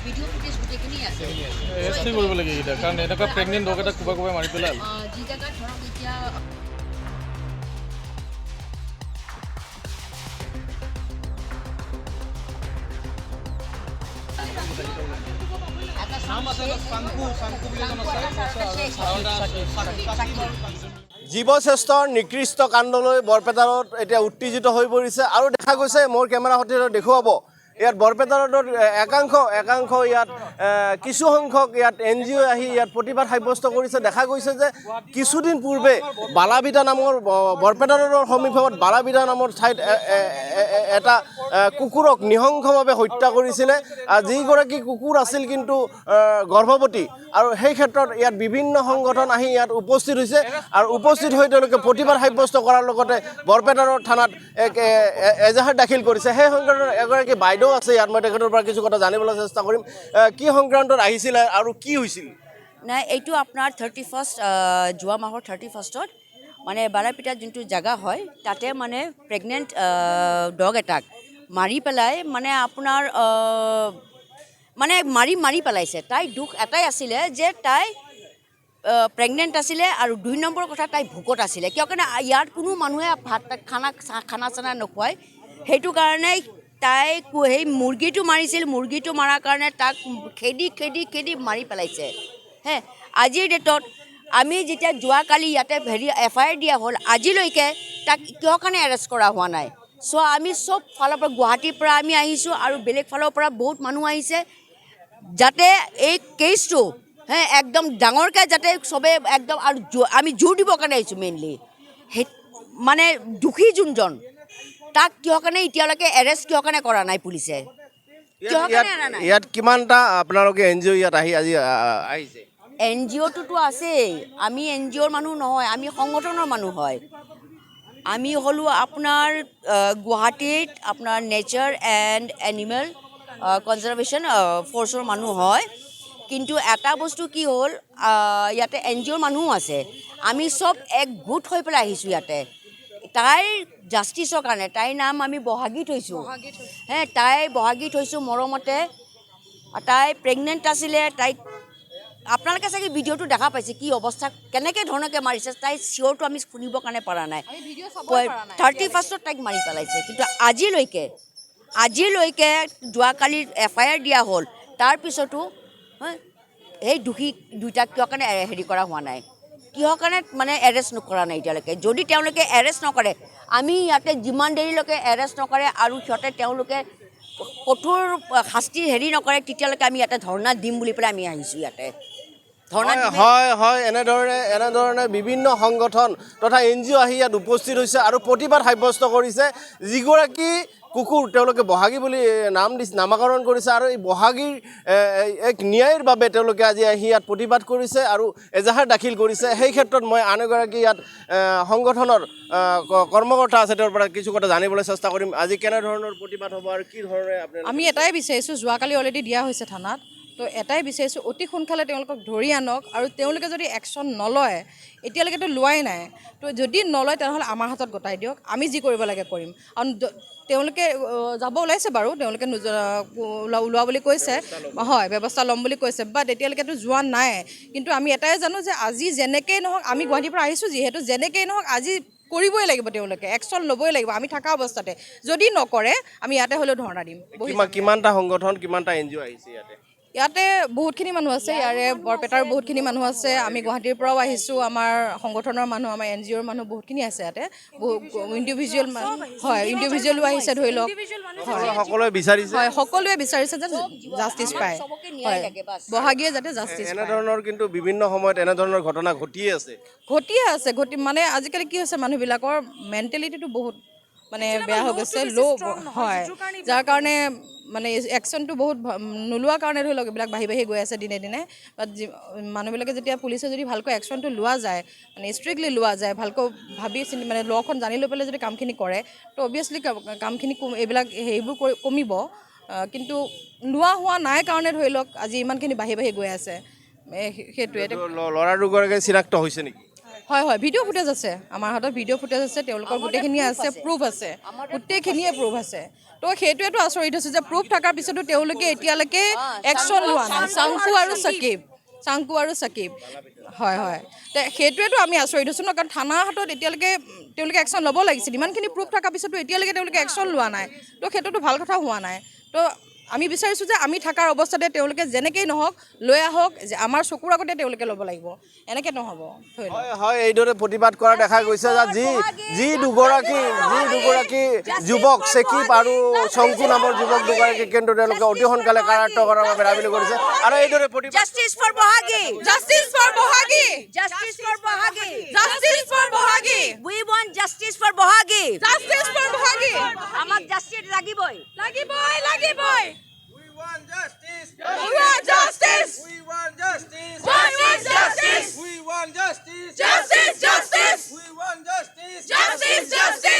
Video' footage গোটেইখিনি আছে arrest কৰিব লাগে এইকেইটা কাৰণ এনেকুৱা প্ৰেগনেণ্ট ডগ এটা কোবাই কোবাই মাৰি পেলাল যি জেগাত ধৰক এতিয়া জীৱশ্ৰেষ্ঠৰ নিকৃষ্ট কাণ্ডলৈ বৰপেটাৰত এতিয়া উত্তেজিত হৈ পৰিছে আৰু দেখা গৈছে মোৰ কেমেৰা সৈতে দেখুৱাব ইয়াত বৰপেটা ৰোডৰ একাংশ ইয়াত কিছু সংখ্যক ইয়াত NGO আহি ইয়াত প্ৰতিবাদ সাব্যস্ত কৰিছে দেখা গৈছে যে কিছুদিন পূৰ্বে বালাবিধা নামৰ বৰপেটা ৰোডৰ সমীপত বালাবিধা নামৰ ঠাইত এটা কুকুৰক নিহংসভাৱে হত্যা কৰিছিলে যিগৰাকী কুকুৰ আছিল কিন্তু গৰ্ভৱতী আৰু সেই ক্ষেত্ৰত ইয়াত বিভিন্ন সংগঠন আহি ইয়াত উপস্থিত হৈছে আৰু উপস্থিত হৈ তেওঁলোকে প্ৰতিবাদ সাব্যস্ত কৰাৰ লগতে বৰপেটা ৰোড থানাত এক এজাহাৰ দাখিল কৰিছে সেই সংগঠনৰ এগৰাকী বাইদেউ আছে ইয়াত মই তেখেতৰ পৰা কিছু কথা জানিবলৈ চেষ্টা কৰিম কি সংক্ৰান্তত আহিছিলে আৰু কি হৈছিল নাই এইটো আপোনাৰ 31st যোৱা মাহৰ 31st মানে বালাপিটাত যোনটো জাগা হয় তাতে মানে প্ৰেগনেণ্ট ডগ এটাক মাৰি পেলাই মানে আপোনাৰ মানে মাৰি পেলাইছে তাই দুখ এটাই আছিলে যে তাই প্ৰেগনেণ্ট আছিলে আৰু 2 নম্বৰ কথা তাই ভোকত আছিলে কিয় কাৰণে ইয়াত কোনো মানুহে ভাত খানা চানা নোখোৱায় সেইটো কাৰণে তাই সেই মুৰ্গীটো মাৰিছিল মুৰ্গীটো মৰাৰ কাৰণে তাক খেদি মাৰি পেলাইছে হে আজিৰ ডেটত আমি যেতিয়া যোৱাকালি ইয়াতে FIR দিয়া হ'ল আজিলৈকে তাক কিয় কাৰণে এৰেষ্ট কৰা হোৱা নাই চ' আমি চব ফালৰ পৰা গুৱাহাটীৰ পৰা আমি আহিছোঁ আৰু বেলেগ ফালৰ পৰা বহুত মানুহ আহিছে যাতে এই কেছটো হে একদম ডাঙৰকৈ যাতে চবে একদম আৰু আমি জোৰ দিবৰ কাৰণে আহিছোঁ মেইনলি সেই মানে দুখী যোনজন তাক কিয় কাৰণে এতিয়ালৈকে এৰেষ্ট কিয় কাৰণে কৰা নাই পুলিচে ইয়াত কিমানটা আপোনালোকে NGO ইয়াত আজি আহিছে NGOটোতো আছেই আমি NGOৰ মানুহ নহয় আমি সংগঠনৰ মানুহ হয় আমি হ'লোঁ আপোনাৰ গুৱাহাটীত আপোনাৰ নেচাৰ এণ্ড এনিমেল কনজাৰ্ভেশ্যন ফ'ৰ্চৰ মানুহ হয় কিন্তু এটা বস্তু কি হ'ল ইয়াতে NGOৰ মানুহো আছে আমি চব এক গোট হৈ পেলাই আহিছোঁ ইয়াতে তাইৰ জাষ্টিছৰ কাৰণে তাইৰ নাম আমি বহাগী থৈছোঁ হে তাই বহাগী থৈছোঁ মৰমতে তাই প্ৰেগনেণ্ট আছিলে তাইক আপোনালোকে চাগে ভিডিঅ'টো দেখা পাইছে কি অৱস্থা কেনেকৈ ধৰণকৈ মাৰিছে তাই চিয়ৰটো আমি শুনিবৰ কাৰণে পৰা নাই 31st তাইক মাৰি পেলাইছে কিন্তু আজিলৈকে যোৱাকালি FIR দিয়া হ'ল তাৰপিছতো সেই দোষী দুইটাক কিয় কাৰণে হেৰি কৰা হোৱা নাই কিহৰ কাৰণে মানে এৰেষ্ট নকৰা নাই এতিয়ালৈকে যদি তেওঁলোকে এৰেষ্ট নকৰে আমি ইয়াতে যিমান দেৰিলৈকে এৰেষ্ট নকৰে আৰু তেওঁলোকে কঠোৰ শাস্তি হেৰি নকৰে তেতিয়ালৈকে আমি ইয়াতে ধৰ্ণা দিম বুলি পেলাই আমি আহিছোঁ ইয়াতে হয় এনেধৰণে বিভিন্ন সংগঠন তথা NGO আহি ইয়াত উপস্থিত হৈছে আৰু প্ৰতিবাদ সাব্যস্ত কৰিছে যিগৰাকী কুকুৰ তেওঁলোকে বহাগী বুলি নামাকৰণ কৰিছে আৰু এই বহাগীৰ এক ন্যায়ৰ বাবে তেওঁলোকে আজি আহি ইয়াত প্ৰতিবাদ কৰিছে আৰু এজাহাৰ দাখিল কৰিছে সেই ক্ষেত্ৰত মই আন এগৰাকী ইয়াত সংগঠনৰ কৰ্মকৰ্তা আছে তেওঁৰ পৰা কিছু কথা জানিবলৈ চেষ্টা কৰিম আজি কেনেধৰণৰ প্ৰতিবাদ হ'ব আৰু কি ধৰণে আমি এটাই বিচাৰিছোঁ যোৱাকালি অলৰেডি দিয়া হৈছে থানাত তো এটাই বিচাৰিছোঁ অতি সোনকালে তেওঁলোকক ধৰি আনক আৰু তেওঁলোকে যদি একশ্যন নলয় এতিয়ালৈকেতো লোৱাই নাই তো যদি নলয় তেনেহ'লে আমাৰ হাতত গতাই দিয়ক আমি যি কৰিব লাগে কৰিম আৰু তেওঁলোকে যাব ওলাইছে বাৰু তেওঁলোকে ওলোৱা বুলি কৈছে হয় ব্যৱস্থা ল'ম বুলি কৈছে বাট এতিয়ালৈকেতো যোৱা নাই কিন্তু আমি এটাই জানো যে আজি যেনেকেই নহওক আমি গুৱাহাটীৰ পৰা আহিছোঁ যিহেতু যেনেকেই নহওক আজি কৰিবই লাগিব তেওঁলোকে একশ্যন ল'বই লাগিব আমি থকা অৱস্থাতে যদি নকৰে আমি ইয়াতে হ'লেও ধৰ্ণা দিম কিমানটা সংগঠন কিমানটা NGO আহিছে ইয়াতে বহুতখিনি মানুহ আছে ইয়াৰে বৰপেটাৰ বহুতখিনি মানুহ আছে আমি গুৱাহাটীৰ পৰাও আহিছোঁ আমাৰ সংগঠনৰ মানুহ আমাৰ NGOৰ মানুহ বহুতখিনি আছে ইয়াতে ইণ্ডিভিজুৱেলো আহিছে ধৰি লওক সকলোৱে বিচাৰিছে যে জাষ্টিছ পায় বহাগীয়ে যাতে জাষ্টিছ এনেধৰণৰ কিন্তু বিভিন্ন সময়ত এনেধৰণৰ ঘটনা ঘটিয়ে আছে মানে আজিকালি কি হৈছে মানুহবিলাকৰ মেণ্টেলিটিটো বহুত মানে বেয়া হৈ গৈছে হয় যাৰ কাৰণে মানে একশ্যনটো বহুত নোলোৱাৰ কাৰণে ধৰি লওক এইবিলাক বাঢ়ি গৈ আছে দিনে দিনে বাট মানুহবিলাকে যেতিয়া পুলিচে যদি ভালকৈ একশ্যনটো লোৱা যায় মানে ষ্ট্ৰিক্টলি লোৱা যায় ভালকৈ ভাবি চিন্তি মানে লখন জানি লৈ পেলাই যদি কামখিনি কৰে তো অবভিয়াছলি কামখিনি এইবিলাক সেইবোৰ কমিব কিন্তু লোৱা হোৱা নাই কাৰণে ধৰি লওক আজি ইমানখিনি বাঢ়ি গৈ আছে সেইটোৱে ল'ৰাটোগৰাকী চিনাক্ত হৈছে নেকি হয় হয় ভিডিঅ' ফুটেজ আছে আমাৰ হাতত ভিডিঅ' ফুটেজ আছে তেওঁলোকৰ গোটেইখিনি আছে প্ৰুফ আছে গোটেইখিনিয়ে প্ৰুফ আছে তো সেইটোৱেতো আচৰিত হৈছে যে প্ৰুফ থকাৰ পিছতো তেওঁলোকে এতিয়ালৈকে একশ্যন লোৱা নাই চাংকু আৰু সাকিব হয় হয় সেইটোৱেতো আমি আচৰিত হৈছোঁ ন কাৰণ থানাৰ হাতত এতিয়ালৈকে তেওঁলোকে একশ্যন ল'ব লাগিছিল ইমানখিনি প্ৰুফ থকাৰ পিছতো এতিয়ালৈকে তেওঁলোকে একশ্যন লোৱা নাই তো সেইটোতো ভাল কথা হোৱা নাই তো আমি বিচাৰিছোঁ যে আমি থকাৰ অৱস্থাতে তেওঁলোকে যেনেকেই নহওক লৈ আহক যে আমাৰ চকুৰ আগতে তেওঁলোকে ল'ব লাগিব এনেকৈ নহ'ব ধৰি লওক হয় হয় এইদৰে প্ৰতিবাদ কৰা দেখা গৈছে যে যি দুগৰাকী যুৱক চেকিব আৰু শংকু নামৰ যুৱক দুগৰাকী কিন্তু তেওঁলোকে অতি সোনকালে কাৰায়ত্ব কৰাৰ বাবে দাবী কৰিছে আৰু এইদৰে প্ৰতিবাদ justice for Bohagi justice for Bohagi justice for Bohagi justice for Bohagi we want justice for Bohagi justice for বহাগী আমাক জাষ্টিছ লাগিবই লাগিবই We want justice. We want justice. We want justice. We want justice. We want justice. Justice, justice. We want justice. Justice, justice.